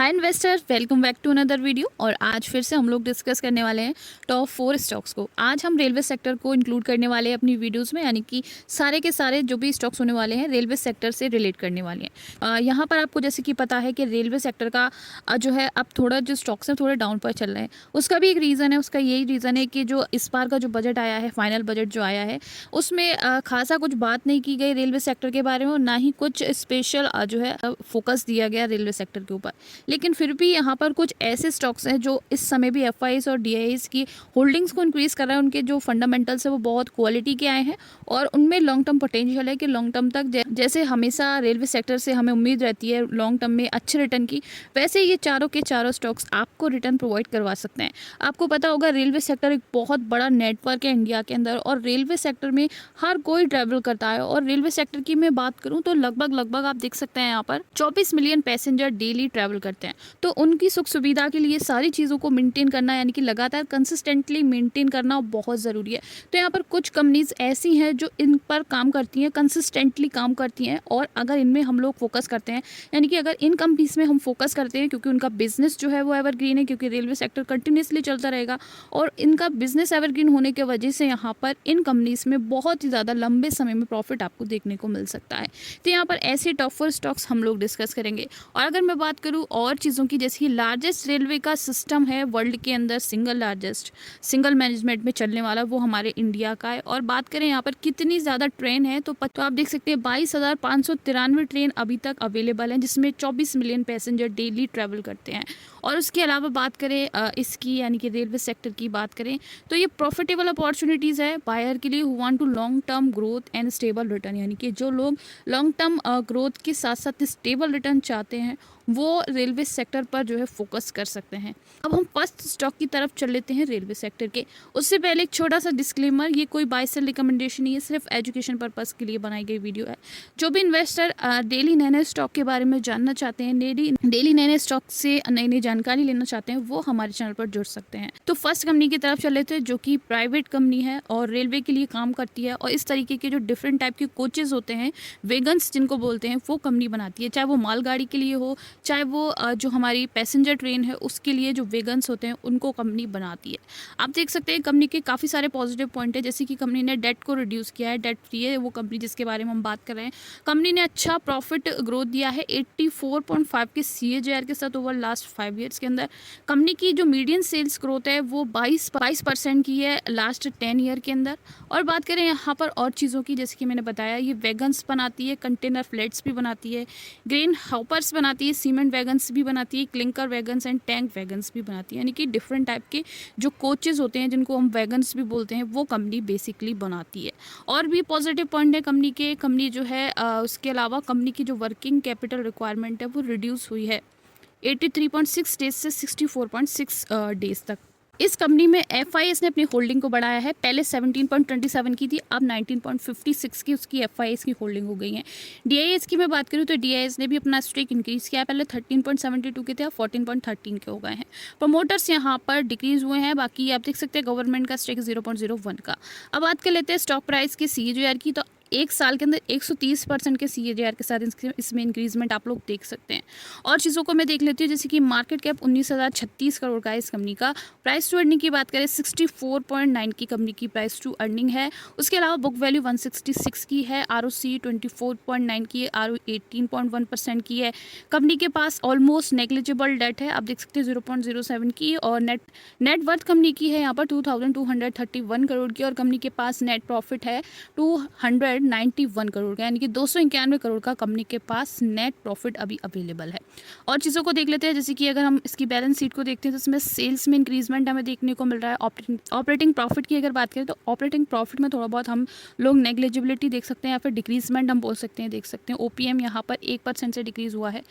Hi investor, welcome back to another video. और आज फिर से हम लोग डिस्कस करने वाले हैं टॉप 4 स्टॉक्स को। आज हम रेलवे सेक्टर को इंक्लूड करने वाले हैं अपनी वीडियोस में, यानी कि सारे के सारे जो भी स्टॉक्स होने वाले हैं रेलवे सेक्टर से रिलेट करने वाले हैं। यहाँ पर आपको जैसे कि पता है कि रेलवे सेक्टर का जो है अब थोड़ा जो स्टॉक्स हैं थोड़े डाउन पर चल रहे हैं। उसका भी एक रीज़न है, उसका यही रीज़न है कि जो इस बार का जो बजट आया है, फाइनल बजट जो आया है, उसमें खासा कुछ बात नहीं की गई रेलवे सेक्टर के बारे में और ना ही कुछ स्पेशल जो है फोकस दिया गया रेलवे सेक्टर के ऊपर। लेकिन फिर भी यहाँ पर कुछ ऐसे स्टॉक्स हैं जो इस समय भी एफआईएस और डीआईएस की होल्डिंग्स को इंक्रीज कर रहे हैं। उनके जो फंडामेंटल्स है वो बहुत क्वालिटी के आए हैं और उनमें लॉन्ग टर्म पोटेंशियल है कि लॉन्ग टर्म तक जैसे हमेशा रेलवे सेक्टर से हमें उम्मीद रहती है लॉन्ग टर्म में अच्छे रिटर्न की, वैसे ये चारों के चारों स्टॉक्स आपको रिटर्न प्रोवाइड करवा सकते हैं। आपको पता होगा रेलवे सेक्टर एक बहुत बड़ा नेटवर्क है इंडिया के अंदर और रेलवे सेक्टर में हर कोई ट्रैवल करता है। और रेलवे सेक्टर की मैं बात करूँ तो लगभग आप देख सकते हैं यहाँ पर 24 मिलियन पैसेंजर डेली ट्रैवल करते हैं। तो उनकी सुख सुविधा के लिए सारी चीज़ों को मेंटेन करना, यानी कि लगातार कंसिस्टेंटली मेंटेन करना बहुत ज़रूरी है। तो यहाँ पर कुछ कंपनीज ऐसी हैं जो इन पर काम करती हैं, कंसिस्टेंटली काम करती हैं। और अगर इनमें हम लोग फोकस करते हैं, यानी कि अगर इन कंपनीज में हम फोकस करते हैं, क्योंकि उनका बिजनेस जो है वो एवरग्रीन है, क्योंकि रेलवे सेक्टर कंटिन्यूसली चलता रहेगा और इनका बिजनेस एवरग्रीन होने की वजह से यहाँ पर इन कंपनीज में बहुत ही ज़्यादा लंबे समय में प्रॉफिट आपको देखने को मिल सकता है। तो यहाँ पर ऐसे टॉप 4 स्टॉक्स हम लोग डिस्कस करेंगे। और अगर मैं बात करूँ और चीज़ों की, जैसे कि लार्जेस्ट रेलवे का सिस्टम है वर्ल्ड के अंदर, सिंगल मैनेजमेंट में चलने वाला, वो हमारे इंडिया का है। और बात करें यहाँ पर कितनी ज़्यादा ट्रेन है तो आप देख सकते हैं 22,593 ट्रेन अभी तक अवेलेबल हैं, जिसमें 24 मिलियन पैसेंजर डेली ट्रैवल करते हैं। और उसके अलावा बात करें इसकी, यानी कि रेलवे सेक्टर की बात करें तो ये प्रॉफिटेबल अपॉर्चुनिटीज़ है बायर के लिए who want to long term growth and stable return, यानी कि जो लोग लॉन्ग टर्म ग्रोथ के साथ साथ स्टेबल रिटर्न चाहते हैं वो रेलवे सेक्टर पर जो है फोकस कर सकते हैं। अब हम फर्स्ट स्टॉक की तरफ चल लेते हैं रेलवे सेक्टर के। उससे पहले एक छोटा सा डिस्क्लेमर, ये कोई बाय सेल रिकमेंडेशन नहीं है, सिर्फ एजुकेशन पर्पस के लिए बनाई गई वीडियो है। जो भी इन्वेस्टर डेली नए नए स्टॉक के बारे में जानना चाहते हैं, डेली नए नए स्टॉक से नई नई जानकारी लेना चाहते हैं, वो हमारे चैनल पर जुड़ सकते हैं। तो फर्स्ट कंपनी की तरफ चल लेते हैं, जो कि प्राइवेट कंपनी है और रेलवे के लिए काम करती है और इस तरीके के जो डिफरेंट टाइप के कोचेज होते हैं, वेगन्स जिनको बोलते हैं, वो कंपनी बनाती है। चाहे वो मालगाड़ी के लिए हो, चाहे वो जो हमारी पैसेंजर ट्रेन है उसके लिए जो वेगन्स होते हैं उनको कंपनी बनाती है। आप देख सकते हैं कंपनी के काफ़ी सारे पॉजिटिव पॉइंट है, जैसे कि कंपनी ने डेट को रिड्यूस किया है, डेट फ्री है वो कंपनी जिसके बारे में हम बात कर रहे हैं। कंपनी ने अच्छा प्रॉफिट ग्रोथ दिया है 84.5 के CAGR के साथ ओवर लास्ट 5 ईयर्स के अंदर। कंपनी की जो मीडियन सेल्स ग्रोथ है वो 22% की है लास्ट 10 ईयर के अंदर। और बात करें यहाँ पर और चीज़ों की, जैसे कि मैंने बताया ये वेगन्स बनाती है, कंटेनर फ्लेट्स भी बनाती है, ग्रेन हॉपर्स बनाती है, सीमेंट वैगन्स भी बनाती है, clinker wagons and tank wagons भी बनाती है, यानी कि डिफरेंट टाइप के जो कोचेज होते हैं जिनको हम वैगन्स भी बोलते हैं वो कंपनी बेसिकली बनाती है। और भी पॉजिटिव पॉइंट है कंपनी के, कंपनी जो है उसके अलावा कंपनी की जो वर्किंग कैपिटल रिक्वायरमेंट है वो रिड्यूस हुई है 83.6 डेज से 64.6 डेज तक। इस कंपनी में एफआईएस ने अपनी होल्डिंग को बढ़ाया है, पहले 17.27 की थी, अब 19.56 की उसकी एफआईएस की होल्डिंग हो गई है। डीआईएस की मैं बात करूँ तो डीआईएस ने भी अपना स्टेक इंक्रीज किया है, पहले 13.72 के थे, अब 14.13 के हो गए हैं। प्रमोटर्स यहाँ पर डिक्रीज हुए हैं, बाकी आप देख सकते हैं गवर्नमेंट का स्टेक 0.01 का। अब बात कर लेते हैं स्टॉक प्राइस के CAGR की, तो एक साल के अंदर 130% के CAGR के साथ इसमें इंक्रीजमेंट आप लोग देख सकते हैं। और चीज़ों को मैं देख लेती हूँ, जैसे कि मार्केट कैप 19,036 करोड़ का है इस कंपनी का। प्राइस टू अर्निंग की बात करें 64.9 की कंपनी की प्राइस टू अर्निंग है। उसके अलावा बुक वैल्यू 166 की है, ROC 24.9 की है, ROE 18.1% की है। कंपनी के पास ऑलमोस्ट नेग्लिजिबल डेट है, आप देख सकते हैं 0.07 की। और नेट वर्थ कंपनी की है यहाँ पर 2,231 करोड़ की। और कंपनी के पास नेट प्रॉफिट है 291 करोड़ का, यानी कि 291 करोड़ का कंपनी के पास नेट प्रॉफिट अभी अवेलेबल है। और चीज़ों को देख लेते हैं, जैसे कि अगर हम इसकी बैलेंस शीट को देखते हैं तो इसमें सेल्स में इंक्रीजमेंट हमें देखने को मिल रहा है। ऑपरेटिंग प्रॉफिट की अगर बात करें तो ऑपरेटिंग प्रॉफिट में थोड़ा बहुत हम लोग नेग्लिजिबिलिटी देख सकते हैं या फिर डिक्रीजमेंट हम बोल सकते हैं, देख सकते हैं। OPM यहाँ पर 1% से डिक्रीज हुआ है।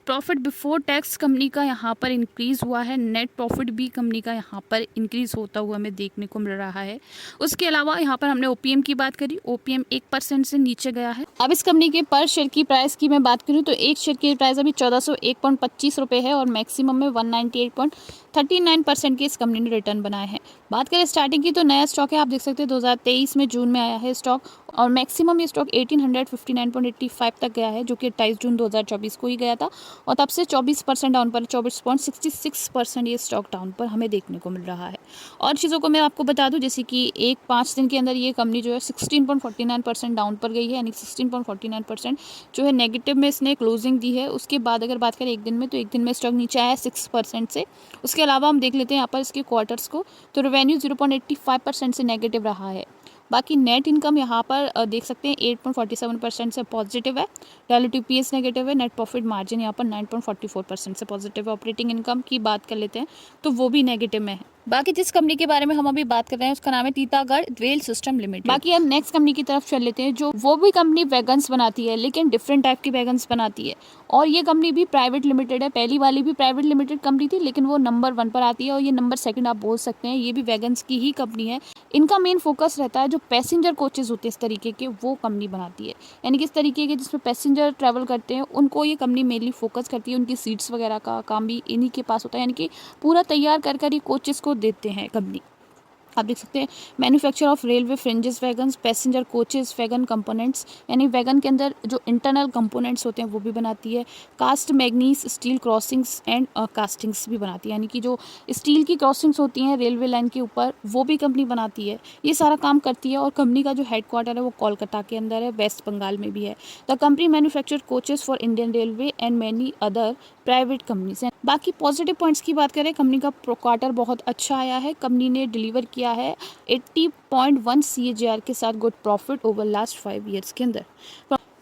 प्रॉफिट बिफोर टैक्स कंपनी का यहाँ पर इंक्रीज हुआ है, नेट प्रॉफिट भी कंपनी का यहाँ पर इंक्रीज होता हुआ हमें देखने को मिल रहा है। उसके अलावा यहाँ पर हमने OPM की बात करी, OPM 1% से नीचे गया है। अब इस कंपनी के पर शेयर की प्राइस की मैं बात करूँ तो एक शेयर की प्राइस अभी 1401.25 रुपये है और मैक्सिमम में 198.39% की इस कंपनी ने रिटर्न बनाए हैं। बात करें स्टार्टिंग की तो नया स्टॉक है, आप देख सकते हैं 2023 में जून में आया है स्टॉक और मैक्सिमम ये स्टॉक 1859.85 तक गया है, जो कि 28 जून 2024 को ही गया था, और तब से 24% डाउन पर, 24.66% ये स्टॉक डाउन पर हमें देखने को मिल रहा है। और चीज़ों को मैं आपको बता दूं, जैसे कि 5 दिन के अंदर ये कंपनी जो है 16.49% डाउन पर गई है, यानी 16.49% जो है नेगेटिव में इसने क्लोजिंग दी है। उसके बाद अगर बात करें एक दिन में, तो एक दिन में स्टॉक नीचे आया 6% से। उसके अलावा हम देख लेते हैं यहाँ पर इसके क्वार्टर्स को, तो रेवेन्यू 0.85% से नेगेटिव रहा है। बाकी नेट इनकम यहाँ पर देख सकते हैं 8.47% से पॉजिटिव है, रिलेटिव पीएस नेगेटिव है, नेट प्रॉफिट मार्जिन यहाँ पर 9.44% से पॉजिटिव है। ऑपरेटिंग इनकम की बात कर लेते हैं तो वो भी नेगेटिव में है। बाकी जिस कंपनी के बारे में हम अभी बात कर रहे हैं उसका नाम है टीटागढ़ ड्वेल सिस्टम लिमिटेड। बाकी हम नेक्स्ट कंपनी की तरफ चल लेते हैं, जो वो भी कंपनी वैगन्स बनाती है, लेकिन डिफरेंट टाइप की वैगन्स बनाती है, और ये कंपनी भी प्राइवेट लिमिटेड है। पहली वाली भी प्राइवेट लिमिटेड कंपनी थी, लेकिन वो नंबर 1 पर आती है, और ये नंबर 2 आप बोल सकते हैं, ये भी वैगन्स की ही कंपनी है। इनका मेन फोकस रहता है जो पैसेंजर कोचेज होते हैं इस तरीके के, वो कंपनी बनाती है, यानी कि इस तरीके के जिसमें पैसेंजर ट्रैवल करते हैं उनको ये कंपनी मेनली फोकस करती है। उनकी सीट्स वगैरह का काम भी इन्हीं के पास होता है, यानी कि पूरा तैयार कर ही कोचेस को देते हैं कंपनी। आप देख सकते हैं manufacture of railway fringes wagons, passenger coaches, wagon components, यानी वैगन के अंदर जो इंटरनल कंपोनेंट्स होते हैं वो भी बनाती है। Cast manganese steel crossings and castings भी बनाती है, यानी कि जो स्टील की क्रॉसिंग्स होती हैं रेलवे लाइन के ऊपर, वो भी कंपनी बनाती है। ये सारा काम करती है, और कंपनी का जो हेडक्वार्टर है वो कोलकाता के अंदर है, वेस्ट बंगाल में भी है। The company manufacture coaches for Indian railway and many other private companies हैं। बाकी पॉजिटिव पॉइंट्स की बात करें, कंपनी का क्वार्टर बहुत अच्छा आया है। कंपनी ने डिलीवर किया है 80.1 CAGR के साथ good profit over last 5 years के अंदर।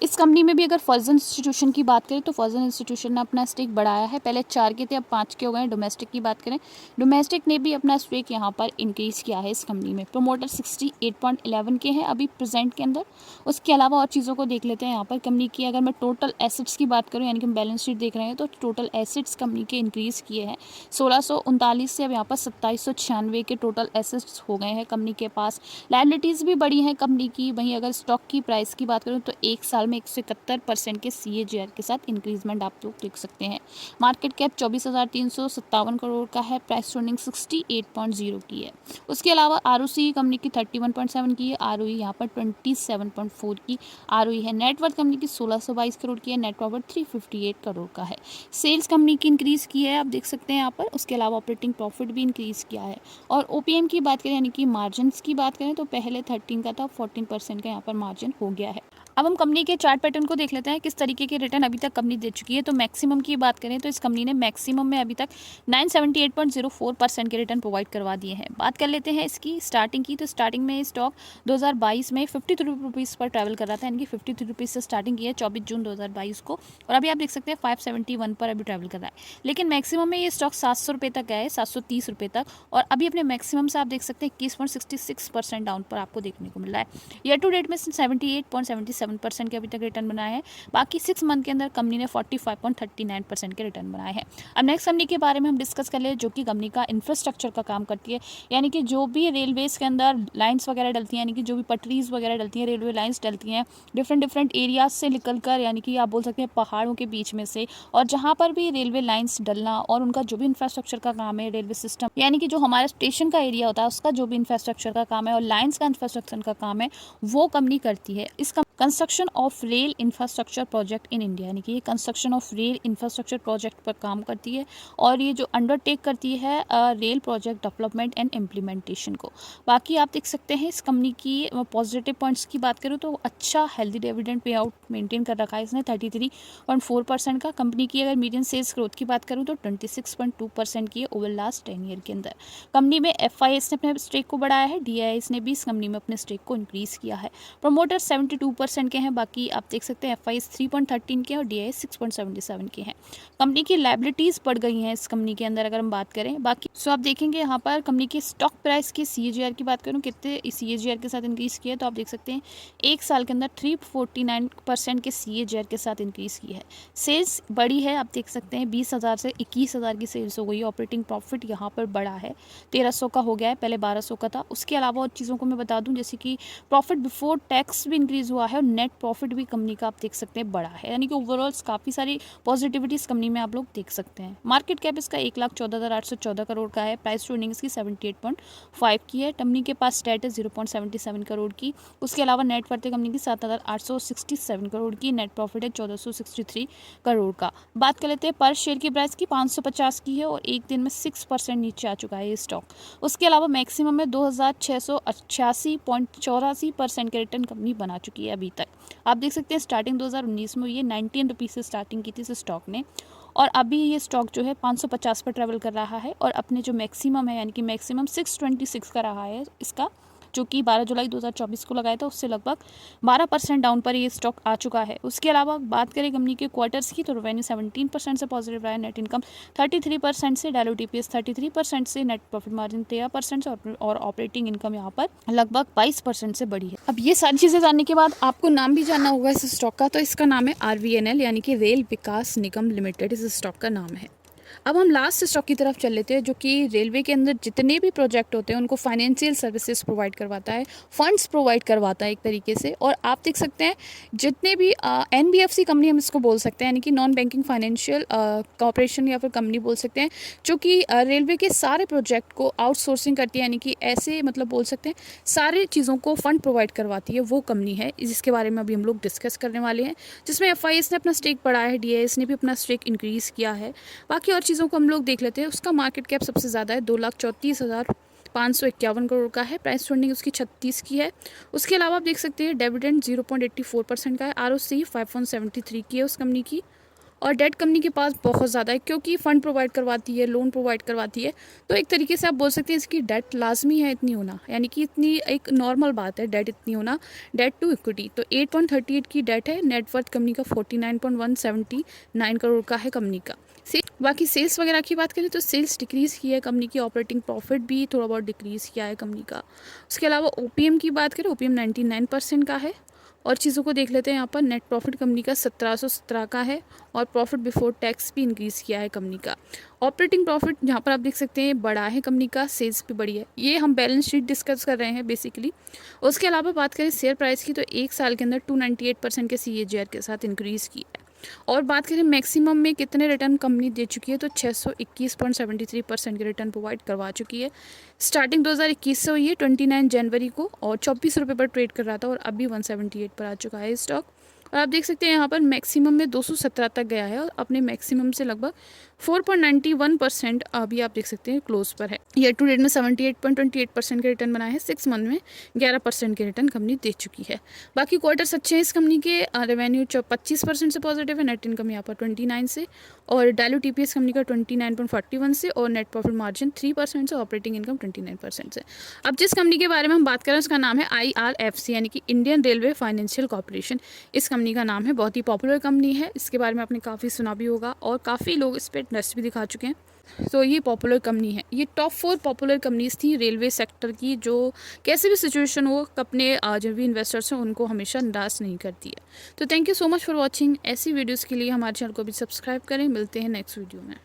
इस कंपनी में भी अगर फर्जन इंस्टीट्यूशन की बात करें तो फर्जन इंस्टीट्यूशन ने अपना स्टेक बढ़ाया है, पहले 4 के थे अब 5 के हो गए हैं। डोमेस्टिक की बात करें, डोमेस्टिक ने भी अपना स्टेक यहाँ पर इंक्रीज़ किया है इस कंपनी में। प्रोमोटर 68.11 के हैं अभी प्रेजेंट के अंदर। उसके अलावा और चीज़ों को देख लेते हैं यहाँ पर कंपनी की। अगर मैं टोटल एसेट्स की बात करूँ, यानी कि हम बैलेंस शीट देख रहे हैं, तो टोटल एसेट्स कंपनी के इंक्रीज़ किए हैं 1639 से अब यहाँ पर 2796 के टोटल एसेट्स हो गए हैं कंपनी के पास। लायबिलिटीज़ भी बड़ी हैं कंपनी की। वहीं अगर स्टॉक की प्राइस की बात करूँ तो एक साल में 171% के CAGR के साथ इंक्रीजमेंट आप लोग देख सकते हैं। मार्केट कैप 24,357 करोड़ का है, प्राइस अर्निंग 68.0 की है। उसके अलावा ROCE कंपनी की 31.7 की है, ROE यहाँ पर 27.4 की ROE है। नेटवर्थ कंपनी की 1622 करोड़ की है, नेट प्रॉफिट 358 करोड़ का है। सेल्स कंपनी की इंक्रीज की है, आप देख सकते हैं यहाँ पर। उसके अलावा ऑपरेटिंग प्रॉफिट भी इंक्रीज किया है। और OPM की बात करें, यानी कि मार्जिन की बात करें, तो पहले 13 का था, 14% का यहाँ पर मार्जिन हो गया है। अब हम कंपनी के चार्ट पैटर्न को देख लेते हैं, किस तरीके के रिटर्न अभी तक कंपनी दे चुकी है। तो मैक्सिमम की बात करें तो इस कंपनी ने मैक्सिमम में अभी तक 978.04% के रिटर्न प्रोवाइड करवा दिए हैं। बात कर लेते हैं इसकी स्टार्टिंग की, तो स्टार्टिंग में स्टॉक 2022 में 53 रुपीज़ पर ट्रैवल कर रहा था, यानी कि 53 रुपीज़ से स्टार्टिंग की है 24 जून 2022 को, और अभी आप देख सकते हैं 571 पर अभी ट्रैवल कर रहा है। लेकिन मैक्सिमम में ये स्टॉक 700 रुपये तक गया है, 730 रुपये तक, और अभी अपने मैक्सिमम से आप देख सकते हैं 21.66% डाउन पर आपको देखने को मिल रहा है। ईयर टू डेट में 78.77% के अभी तक रिटर्न बनाए हैं। बाकी 6 मंथ के अंदर कंपनी ने 45.39% के रिटर्न बनाए हैं। अब नेक्स्ट कंपनी के बारे में हम डिस्कस कर ले, जो कि कंपनी का इंफ्रास्ट्रक्चर का काम करती है, यानी कि जो भी रेलवेज के अंदर लाइंस वगैरह डलती हैं, यानी कि जो भी पटरीज वगैरह डलती हैं, रेलवे लाइंस डलती हैं डिफरेंट एरियाज से निकलकर, यानी कि आप बोल सकते हैं पहाड़ों के बीच में से, और जहाँ पर भी रेलवे लाइंस डलना और उनका जो भी इंफ्रास्ट्रक्चर का काम है, रेलवे सिस्टम, यानी कि जो हमारा स्टेशन का एरिया होता है उसका जो भी इंफ्रास्ट्रक्चर का काम है और लाइंस का इंफ्रास्ट्रक्चर का काम है, वो कंपनी करती है। इस construction of rail infrastructure project in India, यानी कि ये construction of rail infrastructure project पर काम करती है, और ये जो अंडरटेक करती है rail project development and implementation को। बाकी आप देख सकते हैं इस कंपनी की पॉजिटिव पॉइंट्स की बात करूँ तो अच्छा healthy dividend pay out maintain कर रखा है इसने 33.4% का। कंपनी की अगर मीडियन सेल्स ग्रोथ की बात करूँ तो 26.2% की है ओवर लास्ट 10 ईयर के अंदर। कंपनी में FIS ने अपने स्टेक को बढ़ाया है, DIS ने भी इस कंपनी में अपने स्टेक को इंक्रीज किया है। प्रोमोटर 72% के हैं, बाकी आप देख सकते हैं FIS 3.13 के हैं और DIS 6.77 के हैं। कंपनी की लायबिलिटीज़ बढ़ गई हैं इस कंपनी के अंदर अगर हम बात करें। बाकी सो आप देखेंगे यहाँ पर कंपनी की स्टॉक प्राइस की CAGR की बात करूँ कितने CAGR के साथ इंक्रीज़ किया है, तो आप देख सकते हैं एक साल के अंदर 349% के CAGR के साथ इंक्रीज़ की है। सेल्स बड़ी है, आप देख सकते हैं 20,000 से 21,000 की सेल्स हो गई है। ऑपरेटिंग प्रॉफिट यहाँ पर बड़ा है, 1300 का हो गया है, पहले 1200 का था। उसके अलावा और चीज़ों को मैं बता दूँ, जैसे कि प्रॉफिट बिफोर टैक्स भी इंक्रीज़ हुआ है और नेट प्रॉफिट भी कंपनी का आप देख सकते हैं बड़ा है, यानी कि ओवरऑल काफ़ी सारी पॉजिटिविटीज़ कंपनी कंपनी में आप लोग देख सकते हैं। मार्केट कैप इसका 1,14,814 करोड़ का है। प्राइस टू अर्निंग्स की 78.5 की है। कंपनी के पास डेट है 0.77 करोड़ की। उसके अलावा नेट वर्थ है कंपनी की 7,867 करोड़ की। नेट प्रॉफिट है 1,463 करोड़ का। बात कर लेते हैं पर शेयर की प्राइस की 550 की है और एक दिन में 6% नीचे आ चुका है ये स्टॉक। उसके अलावा मैक्सिमम में 2,688.84% के रिटर्न कंपनी बना चुकी है अभी तक। आप देख सकते हैं स्टार्टिंग 2019 में ये 19 रुपीज़ से स्टार्टिंग की थी इस स्टॉक ने, और अभी ये स्टॉक जो है 550 पर ट्रैवल कर रहा है और अपने जो मैक्सिमम है यानी कि मैक्सिमम 626 का रहा है इसका, जो कि 12 जुलाई 2024 को लगाया था, उससे लगभग 12% डाउन पर ये स्टॉक आ चुका है। उसके अलावा बात करें कंपनी के क्वार्टर्स की तो रेवेन्यू 17% से पॉजिटिव रहा है, नेट इनकम 33% से, डायलूटेड ईपीएस 33% से, नेट प्रॉफिट मार्जिन 13% से और ऑपरेटिंग इनकम यहाँ पर लगभग 22% से बढ़ी है। अब ये सारी चीज़ें जानने के बाद आपको नाम भी जानना होगा इस स्टॉक का, तो इसका नाम है RVNL यानी कि रेल विकास निगम लिमिटेड इस स्टॉक का नाम है। अब हम लास्ट स्टॉक की तरफ चल लेते हैं, जो कि रेलवे के अंदर जितने भी प्रोजेक्ट होते हैं उनको फाइनेंशियल सर्विसेज प्रोवाइड करवाता है, फंड्स प्रोवाइड करवाता है एक तरीके से। और आप देख सकते हैं जितने भी NBFC कंपनी हम इसको बोल सकते हैं, यानी कि नॉन बैंकिंग फाइनेंशियल कॉर्पोरेशन या फिर कंपनी बोल सकते हैं, जो कि रेलवे के सारे प्रोजेक्ट को आउटसोर्सिंग करती है, यानी कि ऐसे मतलब बोल सकते हैं सारी चीज़ों को फंड प्रोवाइड करवाती है, वो कंपनी है जिसके बारे में अभी हम लोग डिस्कस करने वाले हैं। जिसमें FIS ने अपना स्टेक बढ़ाया है, DIS ने भी अपना स्टेक इंक्रीज़ किया है। बाकी और चीज़ों को हम लोग देख लेते हैं। उसका मार्केट कैप सबसे ज़्यादा है, 2,34,551 करोड़ का है। प्राइस फंडिंग उसकी 36 की है। उसके अलावा आप देख सकते हैं डिविडेंड 0.84% का है। ROC 5.73 की है उस कंपनी की। और डेट कंपनी के पास बहुत ज़्यादा है, क्योंकि फ़ंड प्रोवाइड करवाती है, लोन प्रोवाइड करवाती है, तो एक तरीके से आप बोल सकते हैं इसकी डेट लाजमी है इतनी होना, यानी कि इतनी एक नॉर्मल बात है डेट इतनी होना, डेट टू इक्विटी। तो 8.38 की डेट है। नेटवर्थ कंपनी का 49.179 करोड़ का है कंपनी का। बाकी सेल्स वगैरह की बात करें तो सेल्स डिक्रीज़ की है कंपनी की। ऑपरेटिंग प्रॉफिट भी थोड़ा बहुत डिक्रीज़ किया है कंपनी का। उसके अलावा OPM की बात करें, OPM 99% का है। और चीज़ों को देख लेते हैं यहाँ पर। नेट प्रॉफिट कंपनी का 1717 का है और प्रॉफिट बिफोर टैक्स भी इंक्रीज़ किया है कंपनी का। ऑपरेटिंग प्रॉफिट यहाँ पर आप देख सकते हैं बड़ा है कंपनी का, सेल्स भी बड़ी है। ये हम बैलेंस शीट डिस्कस कर रहे हैं बेसिकली। उसके अलावा बात करें शेयर प्राइस की तो एक साल के अंदर 298% के CAGR के साथ इंक्रीज़ की है। और बात करें मैक्सिमम में कितने रिटर्न कंपनी दे चुकी है तो 621.73% के रिटर्न प्रोवाइड करवा चुकी है। स्टार्टिंग 2021 से हुई है 29 जनवरी को, और 24 रुपये पर ट्रेड कर रहा था और अभी 178 पर आ चुका है स्टॉक। और आप देख सकते हैं यहाँ पर मैक्सिमम में 217 तक गया है और अपने मैक्सिमम से लगभग 4.91% अभी आप देख सकते हैं क्लोज पर है। ईयर टू डेट में 78.28% के रिटर्न बनाए हैं। 6 मंथ में 11% के रिटर्न कंपनी दे चुकी है। बाकी क्वार्टर्स अच्छे हैं इस कंपनी के। रेवेन्यू 25% से पॉजिटिव है, नेट इनकम यहाँ पर 29 से, और डायलूटेड EPS कंपनी का 29.41 से, और नेट प्रॉफिट मार्जिन 3% से, ऑपरेटिंग इनकम 29% से। अब जिस कंपनी के बारे में हम बात कर रहे हैं उसका नाम है IRFC यानी कि इंडियन रेलवे फाइनेंशियल कॉर्पोरेशन इस कंपनी का नाम है। बहुत ही पॉपुलर कंपनी है, इसके बारे में आपने काफ़ी सुना भी होगा और काफ़ी लोग इस पर इंटरेस्ट भी दिखा चुके हैं। तो ये पॉपुलर कंपनी है। ये टॉप 4 पॉपुलर कंपनीज थी रेलवे सेक्टर की, जो कैसे भी सिचुएशन हो अपने जो भी इन्वेस्टर्स हैं उनको हमेशा निराश नहीं करती है। तो thank you so much for watching. ऐसी वीडियोज़ के लिए हमारे चैनल को भी सब्सक्राइब करें। मिलते हैं नेक्स्ट वीडियो में।